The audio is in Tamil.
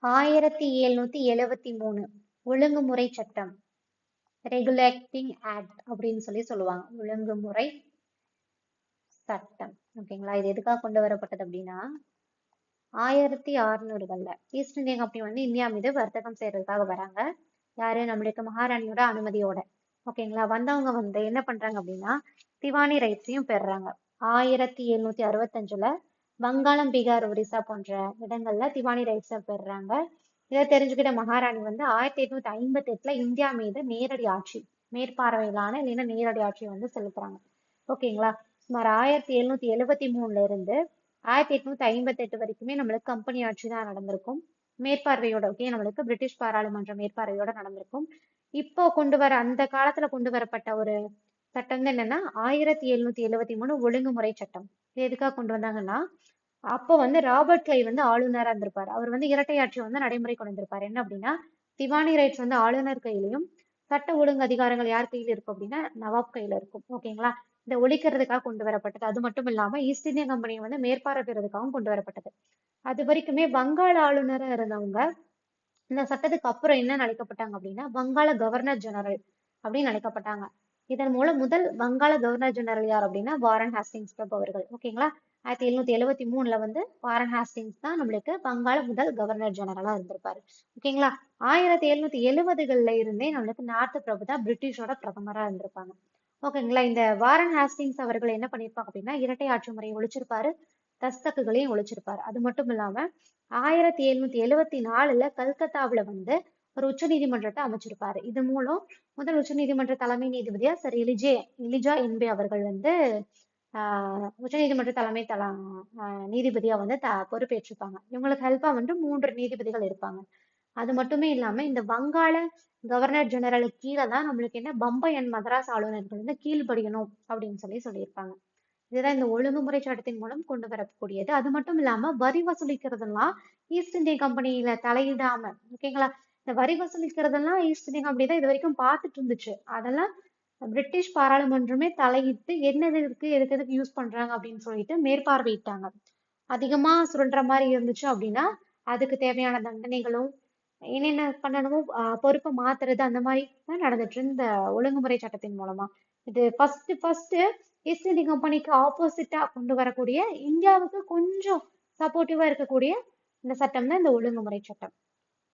1773 ஒழுங்குமுறை சட்டம், ரெகுலேட்டிங் ஆக்ட் அப்படின்னு சொல்லுவாங்க. ஒழுங்குமுறை சட்டம். ஓகேங்களா? இது எதுக்காக கொண்டு வரப்பட்டது அப்படின்னா 1600கள்ல ஈஸ்ட் இந்தியா கம்பெனி இந்தியா மீது வர்த்தகம் செய்யறதுக்காக வராங்க. யாரு? நம்மளுக்கு மகாராணியோட அனுமதியோட. ஓகேங்களா? வந்தவங்க என்ன பண்றாங்க அப்படின்னா திவானி ரைட்ஸையும் பெறுறாங்க. 1765ல வங்காளம், பீகார், ஒரிசா போன்ற இடங்கள்ல திவானி ரைட்ஸை பெறுறாங்க. இதை தெரிஞ்சுக்கிட்ட மகாராணி 1858ல இந்தியா மீது நேரடி ஆட்சி, மேற்பார்வையிலான இல்லைன்னா நேரடி ஆட்சியை செலுத்துறாங்க. ஓகேங்களா? சுமார் 1773ல இருந்து 1858 வரைக்குமே நம்மளுக்கு கம்பெனி ஆட்சி தான் நடந்திருக்கும். மேற்பார்வையோட. ஓகே, நம்மளுக்கு பிரிட்டிஷ் பாராளுமன்ற மேற்பார்வையோட நடந்திருக்கும். இப்போ அந்த காலத்துல கொண்டு வரப்பட்ட ஒரு சட்டம் தான் என்னன்னா 1773 ஒழுங்குமுறை சட்டம். இது எதுக்காக கொண்டு வந்தாங்கன்னா அப்போ ராபர்ட் கிளைவ் ஆளுநரா இருந்திருப்பாரு. அவர் இரட்டை ஆட்சி நடைமுறை கொண்டு வந்திருப்பாரு. என்ன அப்படின்னா திவானி ரைட்ஸ் ஆளுநர் கையிலையும், சட்ட ஒழுங்கு அதிகாரங்கள் யார் கையில இருக்கும் அப்படின்னா நவாப் கையில இருக்கும். ஓகேங்களா? இதை ஒழிக்கிறதுக்காக கொண்டு வரப்பட்டது. அது மட்டும் இல்லாம ஈஸ்ட் இந்தியா கம்பெனியை மேற்பார்வை பெறதுக்காகவும் கொண்டு வரப்பட்டது. அது வரைக்குமே வங்காள ஆளுநரா இருந்தவங்க இந்த சட்டத்துக்கு அப்புறம் என்ன அழைக்கப்பட்டாங்க அப்படின்னா வங்காள கவர்னர் ஜெனரல் அப்படின்னு அழைக்கப்பட்டாங்க. இதன் மூலம் முதல் வங்காள கவர்னர் ஜெனரல் யார் அப்படின்னா வாரன் ஹாஸ்டிங்ஸ் கிளப் அவர்கள். ஓகேங்களா? 1773ல வாரன் ஹாஸ்டிங்ஸ் தான் நம்மளுக்கு வங்காள முதல் கவர்னர் ஜெனரலா இருந்திருப்பாரு. ஓகேங்களா? 1770கள்ல இருந்தே நம்மளுக்கு நார்த் பிரபு தான் பிரிட்டிஷோட பிரதமரா இருந்திருப்பாங்க. ஓகேங்களா? இந்த வாரன் ஹாஸ்டிங்ஸ் அவர்கள் என்ன பண்ணிருப்பாங்க அப்படின்னா இரட்டை ஆட்சி முறையை ஒழிச்சிருப்பாரு, தஸ்தக்குகளையும் ஒழிச்சிருப்பாரு. அது மட்டும் இல்லாம 1774ல கல்கத்தாவுல ஒரு உச்ச நீதிமன்றத்தை அமைச்சிருப்பாரு. இது மூலம் முதல் உச்ச நீதிமன்ற தலைமை நீதிபதியா சர் எலிஜா என்பே அவர்கள் உச்ச நீதிமன்ற தலைமை நீதிபதியா பொறுப்பேற்றிருப்பாங்க. இவங்களுக்கு ஹெல்ப்பா 3 நீதிபதிகள் இருப்பாங்க. அது மட்டுமே இல்லாம இந்த வங்காள கவர்னர் ஜெனரலுக்கு கீழே தான் நம்மளுக்கு என்ன பம்பாய் அண்ட் மதராஸ் ஆளுநர்கள் கீழ்படியணும் அப்படின்னு சொல்லியிருப்பாங்க. இதுதான் இந்த ஒழுங்குமுறை சட்டத்தின் மூலம் கொண்டு வரக்கூடியது. அது மட்டும் இல்லாம வரி வசூலிக்கிறதெல்லாம் ஈஸ்ட் இந்திய கம்பெனியில தலையிடாம, ஓகேங்களா? இந்த வரி வசூலிக்கிறதெல்லாம் ஈஸ்ட் இந்திய கம்பெனி தான் இது வரைக்கும் பார்த்துட்டு இருந்துச்சு. அதெல்லாம் பிரிட்டிஷ் பாராளுமன்றமே தலையிட்டு என்னது இருக்கு, எதுக்கு யூஸ் பண்றாங்க அப்படின்னு சொல்லிட்டு மேற்பார்வையிட்டாங்க. அதிகமா சுரண்டுற மாதிரி இருந்துச்சு அப்படின்னா அதுக்கு தேவையான தண்டனைகளும் என்னென்ன பண்ணணுமோ பொறுப்பை மாத்துறது அந்த மாதிரி தான் நடந்துட்டு இந்த ஒழுங்குமுறை சட்டத்தின் மூலமா. இது ஃபர்ஸ்ட் ஈஸ்ட் இந்திய கம்பெனிக்கு ஆப்போசிட்டா கொண்டு வரக்கூடிய, இந்தியாவுக்கு கொஞ்சம் சப்போர்ட்டிவா இருக்கக்கூடிய இந்த சட்டம் தான் இந்த ஒழுங்குமுறை சட்டம்.